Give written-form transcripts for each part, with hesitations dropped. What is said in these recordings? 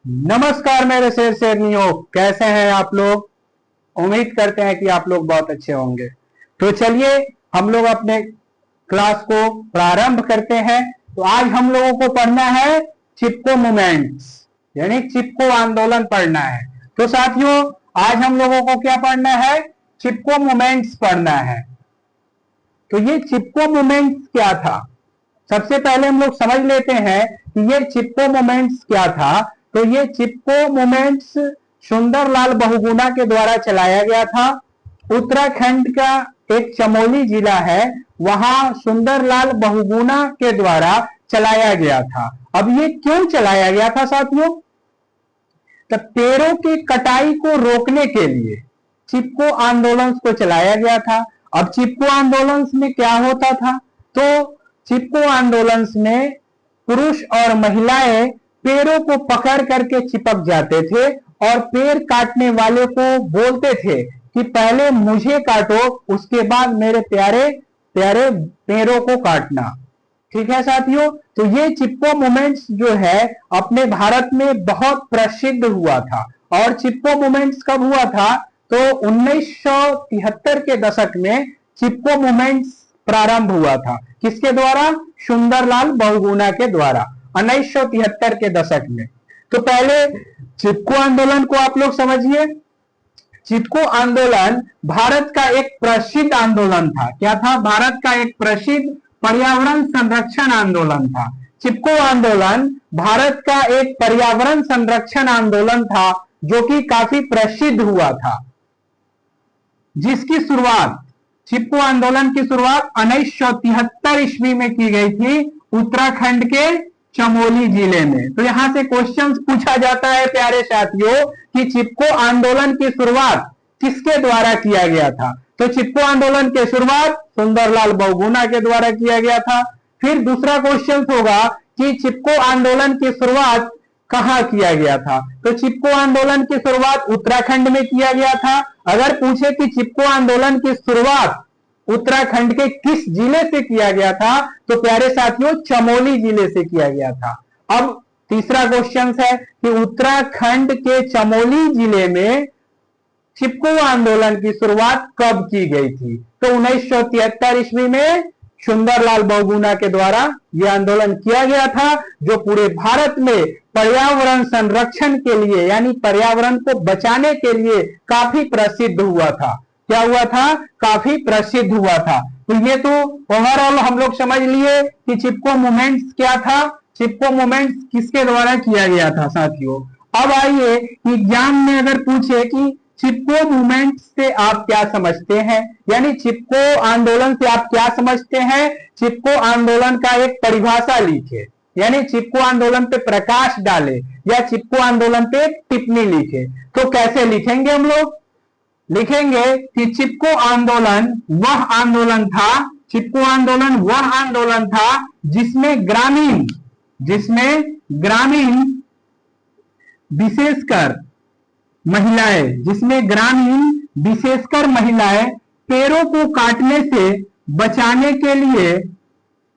नमस्कार मेरे शेर शेरनियों, कैसे हैं आप लोग। उम्मीद करते हैं कि आप लोग बहुत अच्छे होंगे। तो चलिए हम लोग अपने क्लास को प्रारंभ करते हैं। तो आज हम लोगों को पढ़ना है चिपको मूवमेंट्स, यानी चिपको आंदोलन पढ़ना है। तो साथियों आज हम लोगों को क्या पढ़ना है? चिपको मूवमेंट्स पढ़ना है। तो ये चिपको मूवमेंट्स क्या था, सबसे पहले हम लोग समझ लेते हैं कि ये चिपको मूवमेंट्स क्या था। तो ये चिपको मूवमेंट्स सुंदरलाल बहुगुणा के द्वारा चलाया गया था। उत्तराखंड का एक चमोली जिला है, वहां सुंदरलाल बहुगुणा के द्वारा चलाया गया था। अब ये क्यों चलाया गया था साथियों? तो पेड़ों की कटाई को रोकने के लिए चिपको आंदोलन को चलाया गया था। अब चिपको आंदोलन में क्या होता था? तो चिपको आंदोलन में पुरुष और महिलाएं पेड़ों को पकड़ करके चिपक जाते थे और पेड़ काटने वाले को बोलते थे कि पहले मुझे काटो, उसके बाद मेरे प्यारे प्यारे पेड़ों को काटना। ठीक है साथियों, तो ये चिपको मूवमेंट्स जो है अपने भारत में बहुत प्रसिद्ध हुआ था। और चिपको मूवमेंट्स कब हुआ था? तो 1973 के दशक में चिपको मूवमेंट्स प्रारंभ हुआ था। किसके द्वारा? सुंदरलाल बहुगुणा के द्वारा 1973 के दशक में। तो पहले चिपको आंदोलन को आप लोग समझिए। चिपको आंदोलन भारत का एक प्रसिद्ध आंदोलन था। क्या था? भारत का एक प्रसिद्ध पर्यावरण संरक्षण आंदोलन था। चिपको आंदोलन भारत का एक पर्यावरण संरक्षण आंदोलन था जो कि काफी प्रसिद्ध हुआ था, जिसकी शुरुआत चिपको आंदोलन की शुरुआत 1973 ईस्वी में की गई थी उत्तराखंड के चमोली जिले में। तो यहां से क्वेश्चन पूछा जाता है प्यारे साथियों कि चिपको आंदोलन की शुरुआत किसके द्वारा किया गया था? तो चिपको आंदोलन की शुरुआत सुंदरलाल बहुगुणा के द्वारा किया गया था। फिर दूसरा क्वेश्चन होगा कि चिपको आंदोलन की शुरुआत कहां किया गया था? तो चिपको आंदोलन की शुरुआत उत्तराखंड में किया गया था। अगर पूछे कि चिपको आंदोलन की शुरुआत उत्तराखंड के किस जिले से किया गया था, तो प्यारे साथियों चमोली जिले से किया गया था। अब तीसरा क्वेश्चन है कि उत्तराखंड के चमोली जिले में चिपको आंदोलन की शुरुआत कब की गई थी? तो 1973 ईस्वी में सुंदरलाल बहुगुणा के द्वारा यह आंदोलन किया गया था, जो पूरे भारत में पर्यावरण संरक्षण के लिए यानी पर्यावरण को बचाने के लिए काफी प्रसिद्ध हुआ था। क्या हुआ था? काफी प्रसिद्ध हुआ था। तो ये तो ओवरऑल हम लोग समझ लिए कि चिपको मूवमेंट्स क्या था, चिपको मूवमेंट्स किसके द्वारा किया गया था साथियों। अब आइए एग्जाम में अगर पूछे कि चिपको मूवमेंट से आप क्या समझते हैं, यानी चिपको आंदोलन से आप क्या समझते हैं, चिपको आंदोलन का एक परिभाषा लिखे, यानी चिपको आंदोलन पे प्रकाश डाले या चिपको आंदोलन पे टिप्पणी लिखे। तो कैसे लिखेंगे? हम लोग लिखेंगे कि चिपको आंदोलन वह आंदोलन था, चिपको आंदोलन वह आंदोलन था जिसमें ग्रामीण विशेषकर महिलाएं पेड़ों को काटने से बचाने के लिए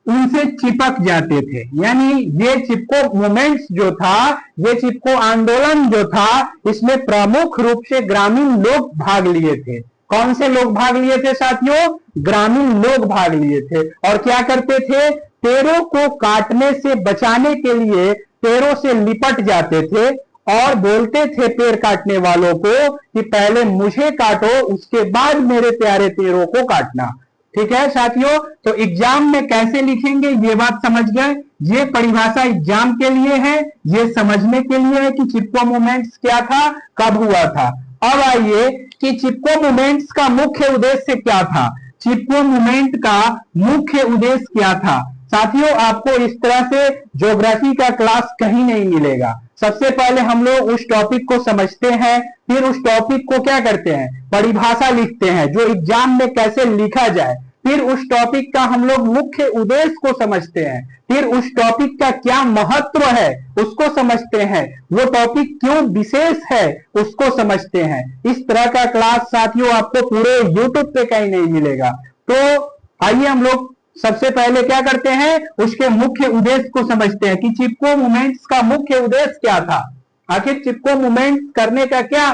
उनसे चिपक जाते थे। यानी ये चिपको मूवमेंट्स जो था, ये चिपको आंदोलन जो था, इसमें प्रमुख रूप से ग्रामीण लोग भाग लिए थे। कौन से लोग भाग लिए थे साथियों? ग्रामीण लोग भाग लिए थे। और क्या करते थे? पेड़ों को काटने से बचाने के लिए पेड़ों से लिपट जाते थे और बोलते थे पेड़ काटने वालों को कि पहले मुझे काटो, उसके बाद मेरे प्यारे पेड़ों को काटना। ठीक है साथियों, तो एग्जाम में कैसे लिखेंगे ये बात समझ गए। ये परिभाषा एग्जाम के लिए है, ये समझने के लिए है कि चिपको मूवमेंट्स क्या था, कब हुआ था। अब आइए कि चिपको मूवमेंट्स का मुख्य उद्देश्य क्या था। चिपको मूवमेंट का मुख्य उद्देश्य क्या था साथियों? आपको इस तरह से ज्योग्राफी का क्लास कहीं नहीं मिलेगा। सबसे पहले हम लोग उस टॉपिक को समझते हैं, फिर उस टॉपिक को क्या करते हैं? परिभाषा लिखते हैं, जो एग्जाम में कैसे लिखा जाए। फिर उस टॉपिक का हम लोग मुख्य उद्देश्य को समझते हैं, फिर उस टॉपिक का क्या महत्व है उसको समझते हैं, वो टॉपिक क्यों विशेष है उसको समझते हैं। इस तरह का क्लास साथियों आपको पूरे यूट्यूब पे कहीं नहीं मिलेगा। तो आइए हम लोग सबसे पहले क्या करते हैं, उसके मुख्य उद्देश्य को समझते हैं कि चिपको मूवमेंट्स का मुख्य उद्देश्य क्या था। आखिर चिपको मूवमेंट करने का क्या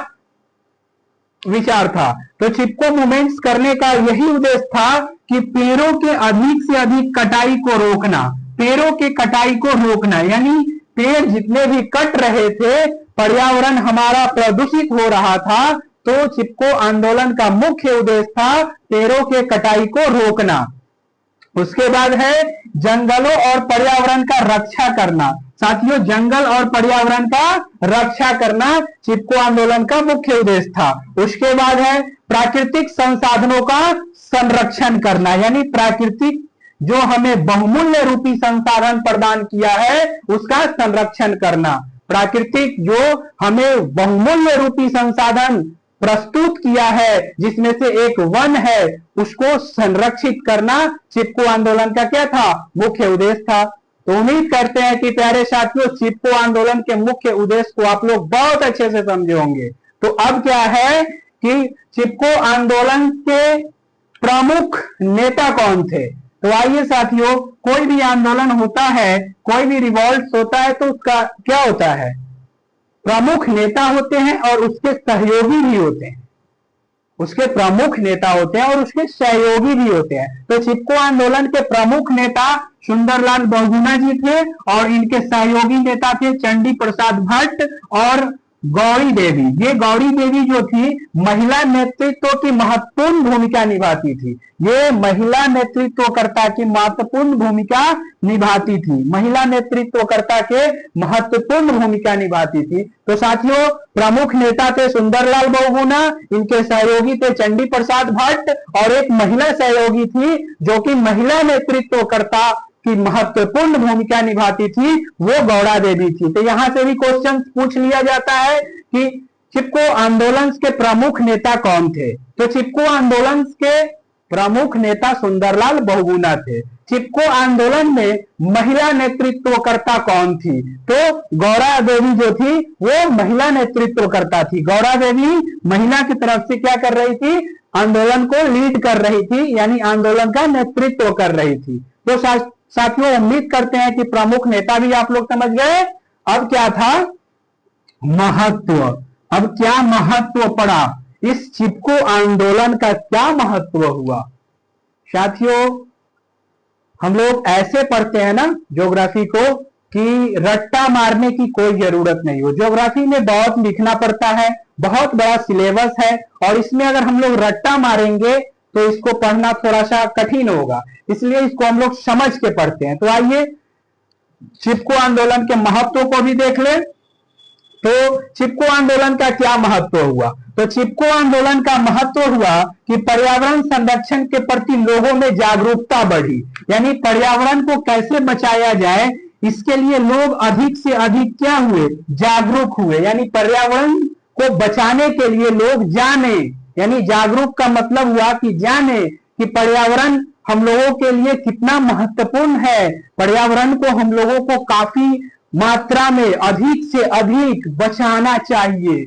विचार था? तो चिपको मूवमेंट्स करने का यही उद्देश्य था कि पेड़ों के अधिक से अधिक कटाई को रोकना, पेड़ों के कटाई को रोकना, यानी पेड़ जितने भी कट रहे थे, पर्यावरण हमारा प्रदूषित हो रहा था, तो चिपको आंदोलन का मुख्य उद्देश्य था पेड़ों के कटाई को रोकना। उसके बाद है जंगलों और पर्यावरण का रक्षा करना। साथियों, जंगल और पर्यावरण का रक्षा करना चिपको आंदोलन का मुख्य उद्देश्य था। उसके बाद है प्राकृतिक संसाधनों का संरक्षण करना, यानी प्राकृतिक जो हमें बहुमूल्य रूपी संसाधन प्रदान किया है उसका संरक्षण करना। प्राकृतिक जो हमें बहुमूल्य रूपी संसाधन प्रस्तुत किया है, जिसमें से एक वन है, उसको संरक्षित करना चिपको आंदोलन का क्या था? मुख्य उद्देश्य था। तो उम्मीद करते हैं कि प्यारे साथियों, चिपको आंदोलन के मुख्य उद्देश्य को आप लोग बहुत अच्छे से समझे होंगे। तो अब क्या है कि चिपको आंदोलन के प्रमुख नेता कौन थे? तो आइए साथियों, कोई भी आंदोलन होता है, कोई भी रिवॉल्ट होता है, तो उसका क्या होता है? प्रमुख नेता होते हैं और उसके सहयोगी भी होते हैं। उसके प्रमुख नेता होते हैं और उसके सहयोगी भी होते हैं। तो चिपको आंदोलन के प्रमुख नेता सुंदरलाल बहुगुणा जी थे और इनके सहयोगी नेता थे चंडी प्रसाद भट्ट और गौरी देवी। ये गौरी देवी जो थी, महिला नेतृत्व की महत्वपूर्ण भूमिका निभाती थी। ये महिला नेतृत्वकर्ता की महत्वपूर्ण भूमिका निभाती थी, महिला नेतृत्वकर्ता के महत्वपूर्ण भूमिका निभाती थी। तो साथियों, प्रमुख नेता थे सुंदरलाल बहुगुणा, इनके सहयोगी थे चंडी प्रसाद भट्ट और एक महिला सहयोगी थी जो कि महिला नेतृत्वकर्ता की महत्वपूर्ण भूमिका निभाती थी, वो गौड़ा देवी थी। तो यहां से भी क्वेश्चन पूछ लिया जाता है कि चिपको आंदोलन के प्रमुख नेता कौन थे? तो चिपको आंदोलन के प्रमुख नेता सुंदरलाल बहुगुणा थे। चिपको आंदोलन में महिला नेतृत्वकर्ता कौन थी? तो गौड़ा देवी जो थी वो महिला नेतृत्वकर्ता थी। गौड़ा देवी महिला की तरफ से क्या कर रही थी? आंदोलन को लीड कर रही थी, यानी आंदोलन का नेतृत्व कर रही थी। तो साथियों, उम्मीद करते हैं कि प्रमुख नेता भी आप लोग समझ गए। अब क्या था? महत्व। अब क्या महत्व पड़ा? इस चिपको आंदोलन का क्या महत्व हुआ? साथियों, हम लोग ऐसे पढ़ते हैं ना ज्योग्राफी को कि रट्टा मारने की कोई जरूरत नहीं हो। ज्योग्राफी में बहुत लिखना पड़ता है, बहुत बड़ा सिलेबस है और इसमें अगर हम लोग रट्टा मारेंगे तो इसको पढ़ना थोड़ा सा कठिन होगा, इसलिए इसको हम लोग समझ के पढ़ते हैं। तो आइए चिपको आंदोलन के महत्व को भी देख ले। तो चिपको आंदोलन का क्या महत्व हुआ? तो चिपको आंदोलन का महत्व हुआ कि पर्यावरण संरक्षण के प्रति लोगों में जागरूकता बढ़ी, यानी पर्यावरण को कैसे बचाया जाए इसके लिए लोग अधिक से अधिक क्या हुए? जागरूक हुए। यानी पर्यावरण को बचाने के लिए लोग जाने, यानी जागरूक का मतलब हुआ कि जाने कि पर्यावरण हम लोगों के लिए कितना महत्वपूर्ण है। पर्यावरण को हम लोगों को काफी मात्रा में अधिक से अधिक बचाना चाहिए।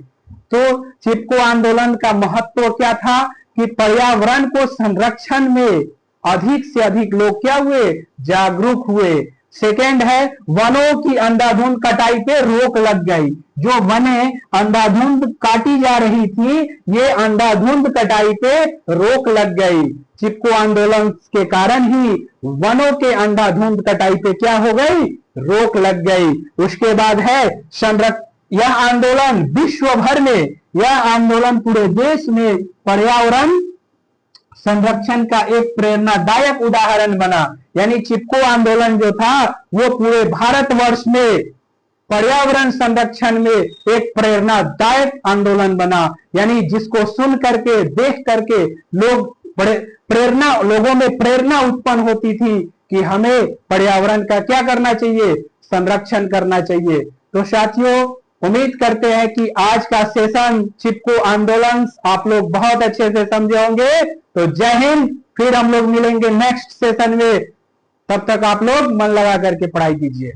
तो चिपको आंदोलन का महत्व क्या था कि पर्यावरण को संरक्षण में अधिक से अधिक लोग क्या हुए? जागरूक हुए। सेकेंड है वनों की अंधाधुंध कटाई पे रोक लग गई। जो वने अंधाधुंध काटी जा रही थी, ये अंधाधुंध कटाई पे रोक लग गई। चिपको आंदोलन के कारण ही वनों के अंधाधुंध कटाई पे क्या हो गई? रोक लग गई। उसके बाद है यह आंदोलन विश्व भर में, यह आंदोलन पूरे देश में पर्यावरण संरक्षण का एक प्रेरणादायक उदाहरण बना। यानी चिपको आंदोलन जो था वो पूरे भारतवर्ष में पर्यावरण संरक्षण में एक प्रेरणादायक आंदोलन बना। यानी जिसको सुन करके, देख करके लोग प्रेरणा, लोगों में प्रेरणा उत्पन्न होती थी कि हमें पर्यावरण का क्या करना चाहिए? संरक्षण करना चाहिए। तो साथियों, उम्मीद करते हैं कि आज का सेशन चिपको आंदोलन आप लोग बहुत अच्छे से समझे होंगे। तो जय हिंद। फिर हम लोग मिलेंगे नेक्स्ट सेशन में। तब तक आप लोग मन लगा करके पढ़ाई कीजिए।